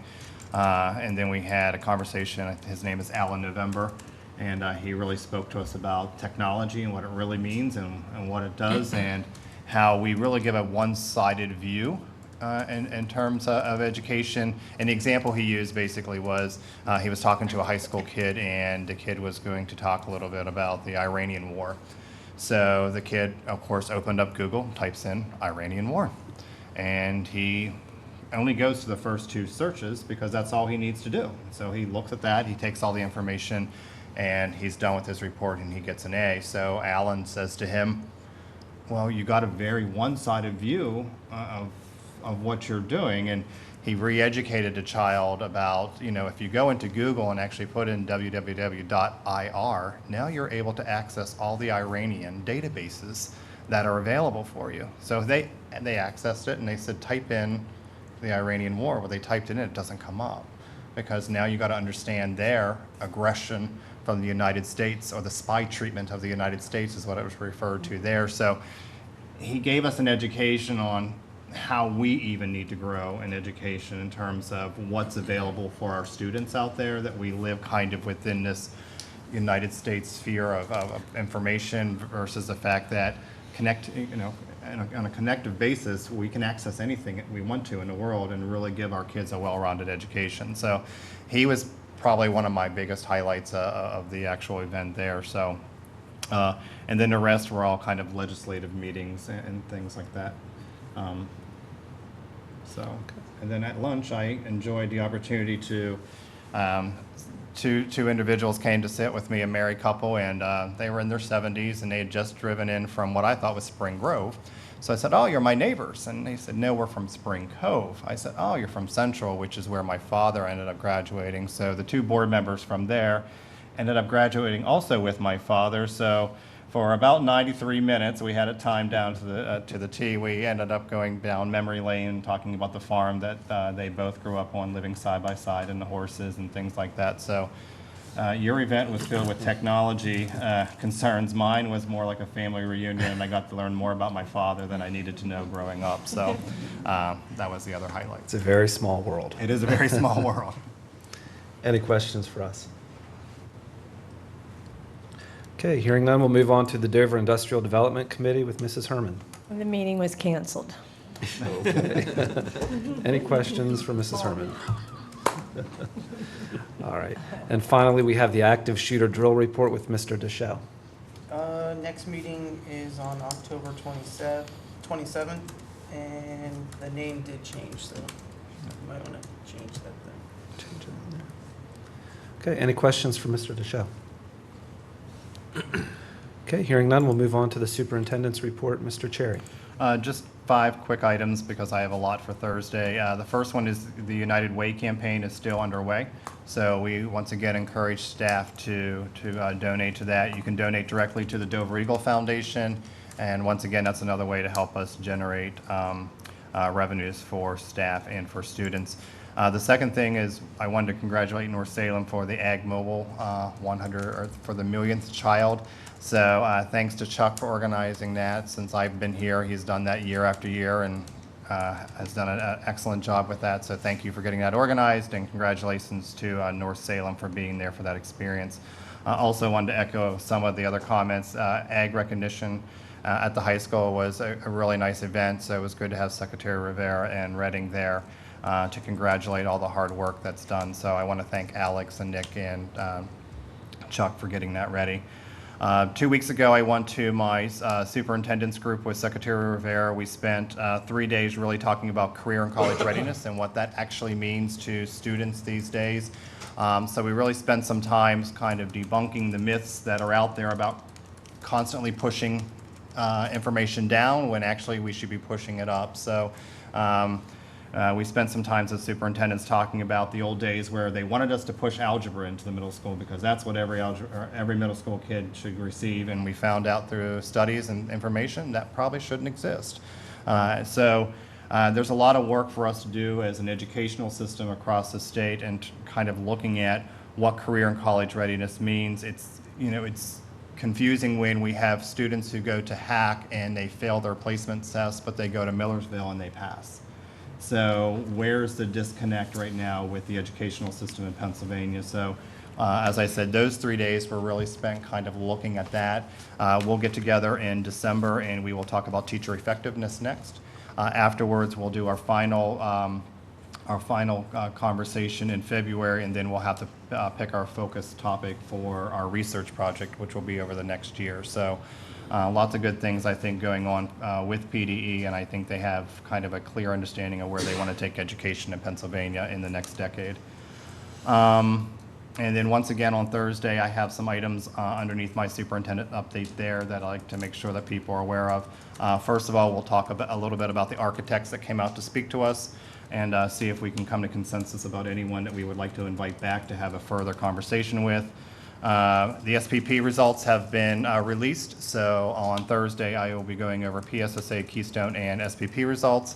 And then we had a conversation. His name is Alan November, and he really spoke to us about technology and what it really means and what it does, and how we really give a one-sided view in terms of education. And the example he used basically was he was talking to a high school kid, and the kid was going to talk a little bit about the Iranian war. So the kid, of course, opened up Google, types in Iranian war, and he only goes to the first two searches because that's all he needs to do. So he looks at that, he takes all the information, and he's done with his report, and he gets an A. So Alan says to him, well, you got a very one-sided view of what you're doing. And he re-educated the child about, you know, if you go into Google and actually put in www.ir, now you're able to access all the Iranian databases that are available for you. So they accessed it, and they said type in the Iranian war, where they typed it in, it doesn't come up. Because now you got to understand their aggression from the United States, or the spy treatment of the United States is what it was referred to there. So he gave us an education on how we even need to grow in education in terms of what's available for our students out there, that we live kind of within this United States sphere of information versus the fact that on a connective basis, we can access anything we want to in the world and really give our kids a well-rounded education. So he was probably one of my biggest highlights of the actual event there. So, and then the rest were all kind of legislative meetings and things like that. And then at lunch, I enjoyed the opportunity to, two individuals came to sit with me, a married couple, and they were in their 70s, and they had just driven in from what I thought was Spring Grove. So I said, "Oh, you're my neighbors." And they said, "No, we're from Spring Cove." I said, "Oh, you're from Central," which is where my father ended up graduating. So the two board members from there ended up graduating also with my father. So for about 93 minutes, we had it timed down to the T. We ended up going down memory lane, talking about the farm that they both grew up on, living side by side, and the horses and things like that. So your event was filled with technology concerns. Mine was more like a family reunion, and I got to learn more about my father than I needed to know growing up. So that was the other highlight. It's a very small world. It is a very small world. Any questions for us? Okay, hearing none, we'll move on to the Dover Industrial Development Committee with Mrs. Herman. The meeting was canceled. Any questions for Mrs. Herman? All right. And finally, we have the active shooter drill report with Mr. Deschelle. Next meeting is on October 27th, and the name did change, so you might want to change that then. Okay, any questions for Mr. Deschelle? Okay, hearing none, we'll move on to the superintendent's report. Mr. Cherry. Just 5 quick items because I have a lot for Thursday. The first one is the United Way campaign is still underway. So we once again encourage staff to donate to that. You can donate directly to the Dover Eagle Foundation. And once again, that's another way to help us generate revenues for staff and for students. The second thing is I wanted to congratulate North Salem for the Ag Mobile 100, or for the millionth child. So thanks to Chuck for organizing that. Since I've been here, he's done that year after year and has done an excellent job with that. So thank you for getting that organized, and congratulations to North Salem for being there for that experience. Also wanted to echo some of the other comments. Ag recognition at the high school was a really nice event, so it was good to have Secretary Rivera and Redding there to congratulate all the hard work that's done. So I want to thank Alex and Nick and Chuck for getting that ready. 2 weeks ago, I went to my superintendent's group with Secretary Rivera. We spent 3 days really talking about career and college readiness and what that actually means to students these days. So we really spent some time kind of debunking the myths that are out there about constantly pushing information down when actually we should be pushing it up. So we spent some time as superintendents talking about the old days where they wanted us to push algebra into the middle school because that's what every middle school kid should receive, and we found out through studies and information that probably shouldn't exist. So there's a lot of work for us to do as an educational system across the state, and kind of looking at what career and college readiness means. It's confusing when we have students who go to Hack and they fail their placement tests, but they go to Millersville and they pass. So where's the disconnect right now with the educational system in Pennsylvania? So as I said, those 3 days were really spent kind of looking at that. We'll get together in December and we will talk about teacher effectiveness next. Afterwards, we'll do our final conversation in February, and then we'll have to pick our focus topic for our research project, which will be over the next year. So lots of good things, I think, going on with PDE, and I think they have kind of a clear understanding of where they want to take education in Pennsylvania in the next decade. And then once again on Thursday, I have some items underneath my superintendent update there that I like to make sure that people are aware of. First of all, we'll talk a little bit about the architects that came out to speak to us, and see if we can come to consensus about anyone that we would like to invite back to have a further conversation with. The SPP results have been released, so on Thursday I will be going over PSSA, Keystone, and SPP results.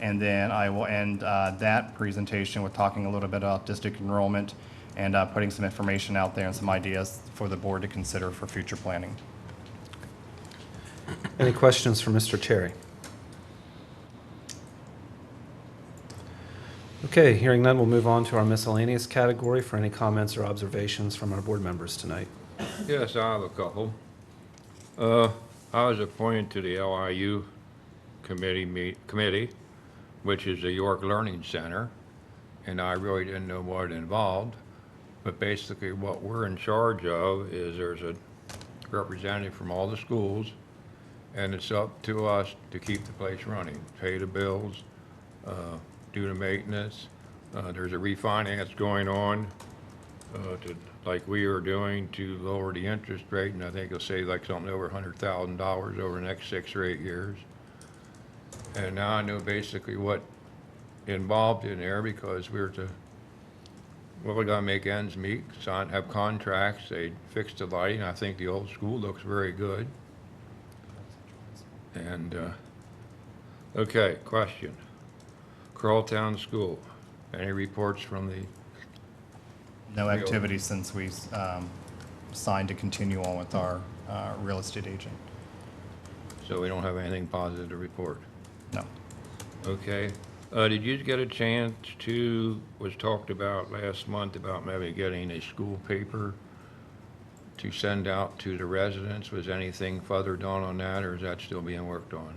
And then I will end that presentation with talking a little bit about district enrollment and putting some information out there and some ideas for the board to consider for future planning. Any questions for Mr. Cherry? Okay, hearing none, we'll move on to our miscellaneous category for any comments or observations from our board members tonight. Yes, I have a couple. I was appointed to the LIU committee, which is the York Learning Center, and I really didn't know what it involved. But basically what we're in charge of is there's a representative from all the schools, and it's up to us to keep the place running, pay the bills, do the maintenance. There's a refinance going on, like we are doing, to lower the interest rate, and I think it'll save like something over $100,000 over the next 6 or 8 years. And now I know basically what involved in there, because we gotta make ends meet, have contracts, they fix the lighting. I think the old school looks very good. And, okay, question. Carltown School, any reports from the? No activity since we signed to continue on with our real estate agent. So we don't have anything positive to report? No. Okay. Did you get a chance to, was talked about last month about maybe getting a school paper to send out to the residents? Was anything further done on that, or is that still being worked on?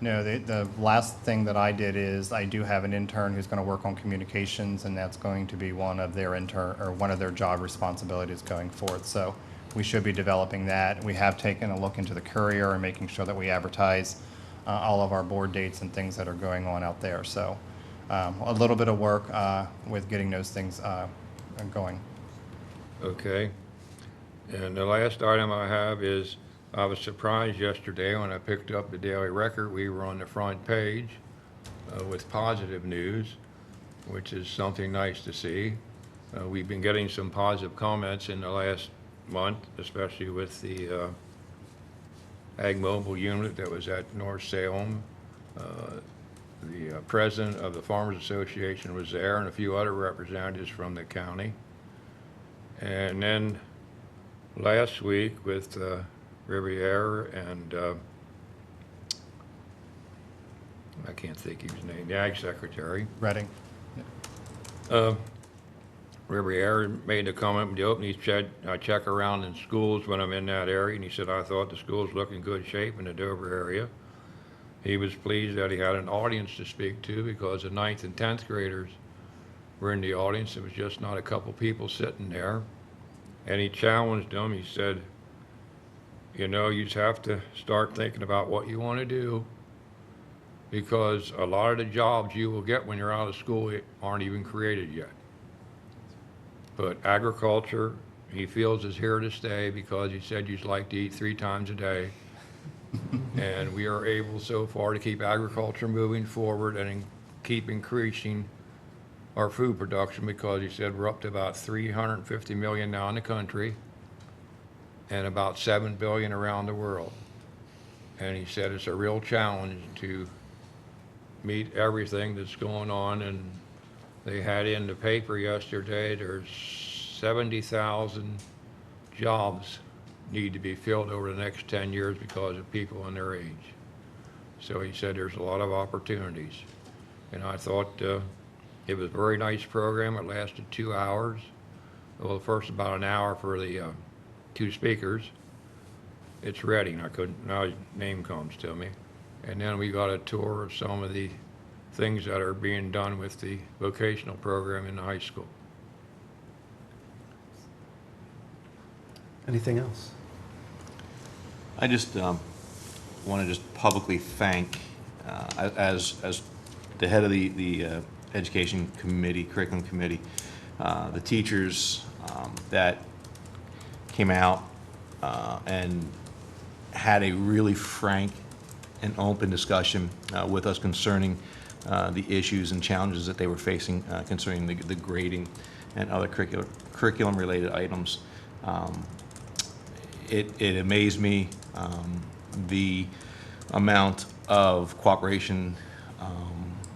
No, the last thing that I did is I do have an intern who's going to work on communications, and that's going to be one of their job responsibilities going forward. So we should be developing that. We have taken a look into the Courier and making sure that we advertise all of our board dates and things that are going on out there. So a little bit of work with getting those things going. Okay. And the last item I have is, I was surprised yesterday when I picked up the Daily Record. We were on the front page with positive news, which is something nice to see. We've been getting some positive comments in the last month, especially with the Ag Mobile unit that was at North Salem. The president of the Farmers Association was there, and a few other representatives from the county. And then last week with Riviere and I can't think of his name, the Ag Secretary. Reading. Riviere made a comment in the opening. He said, I check around in schools when I'm in that area, and he said, I thought the schools look in good shape in the Dover area. He was pleased that he had an audience to speak to, because the 9th and 10th graders were in the audience. It was just not a couple people sitting there. And he challenged them. He said, you know, you just have to start thinking about what you want to do, because a lot of the jobs you will get when you're out of school aren't even created yet. But agriculture, he feels, is here to stay, because he said you'd like to eat 3 times a day. And we are able so far to keep agriculture moving forward and keep increasing our food production, because he said we're up to about 350 million now in the country, and about 7 billion around the world. And he said it's a real challenge to meet everything that's going on. And they had in the paper yesterday, there's 70,000 jobs need to be filled over the next 10 years because of people in their age. So he said there's a lot of opportunities. And I thought it was a very nice program. It lasted 2 hours. Well, first about an hour for the 2 speakers. It's Reading. Now his name comes to me. And then we got a tour of some of the things that are being done with the vocational program in the high school. Anything else? I just want to just publicly thank, as the head of the education committee, curriculum committee, the teachers that came out and had a really frank and open discussion with us concerning the issues and challenges that they were facing concerning the grading and other curriculum-related items. It amazed me the amount of cooperation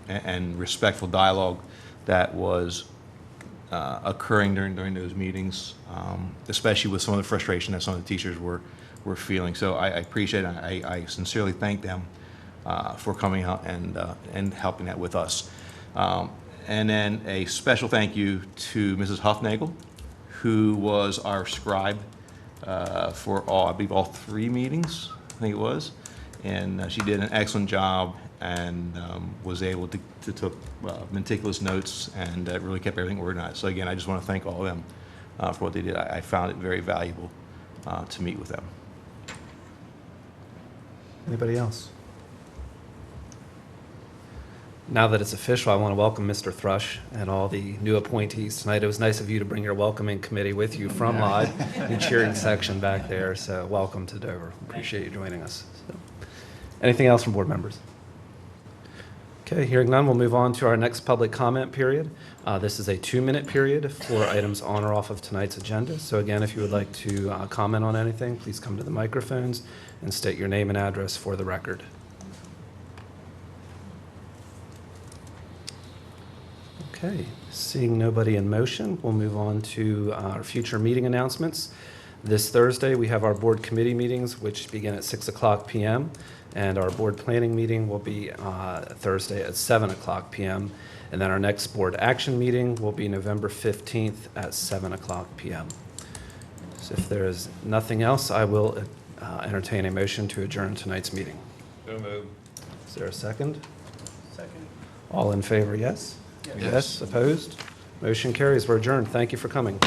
and respectful dialogue that was occurring during those meetings, especially with some of the frustration that some of the teachers were feeling. So I appreciate it. I sincerely thank them for coming out and helping that with us. And then a special thank you to Mrs. Huffnagel, who was our scribe for I believe all 3 meetings, I think it was. And she did an excellent job and was able to took meticulous notes and really kept everything organized. So again, I just want to thank all of them for what they did. I found it very valuable to meet with them. Anybody else? Now that it's official, I want to welcome Mr. Thrush and all the new appointees tonight. It was nice of you to bring your welcoming committee with you from Live, the cheering section back there. So welcome to Dover. Appreciate you joining us. So, anything else from board members? Okay, hearing none, we'll move on to our next public comment period. This is a 2-minute period for items on or off of tonight's agenda. So again, if you would like to comment on anything, please come to the microphones and state your name and address for the record. Okay, seeing nobody in motion, we'll move on to our future meeting announcements. This Thursday, we have our board committee meetings, which begin at 6:00 p.m., and our board planning meeting will be Thursday at 7:00 p.m., and then our next board action meeting will be November 15th at 7:00 p.m. So if there is nothing else, I will entertain a motion to adjourn tonight's meeting. So moved. Is there a second? Second. All in favor, yes? Yes. Yes, opposed? Motion carries. We're adjourned. Thank you for coming.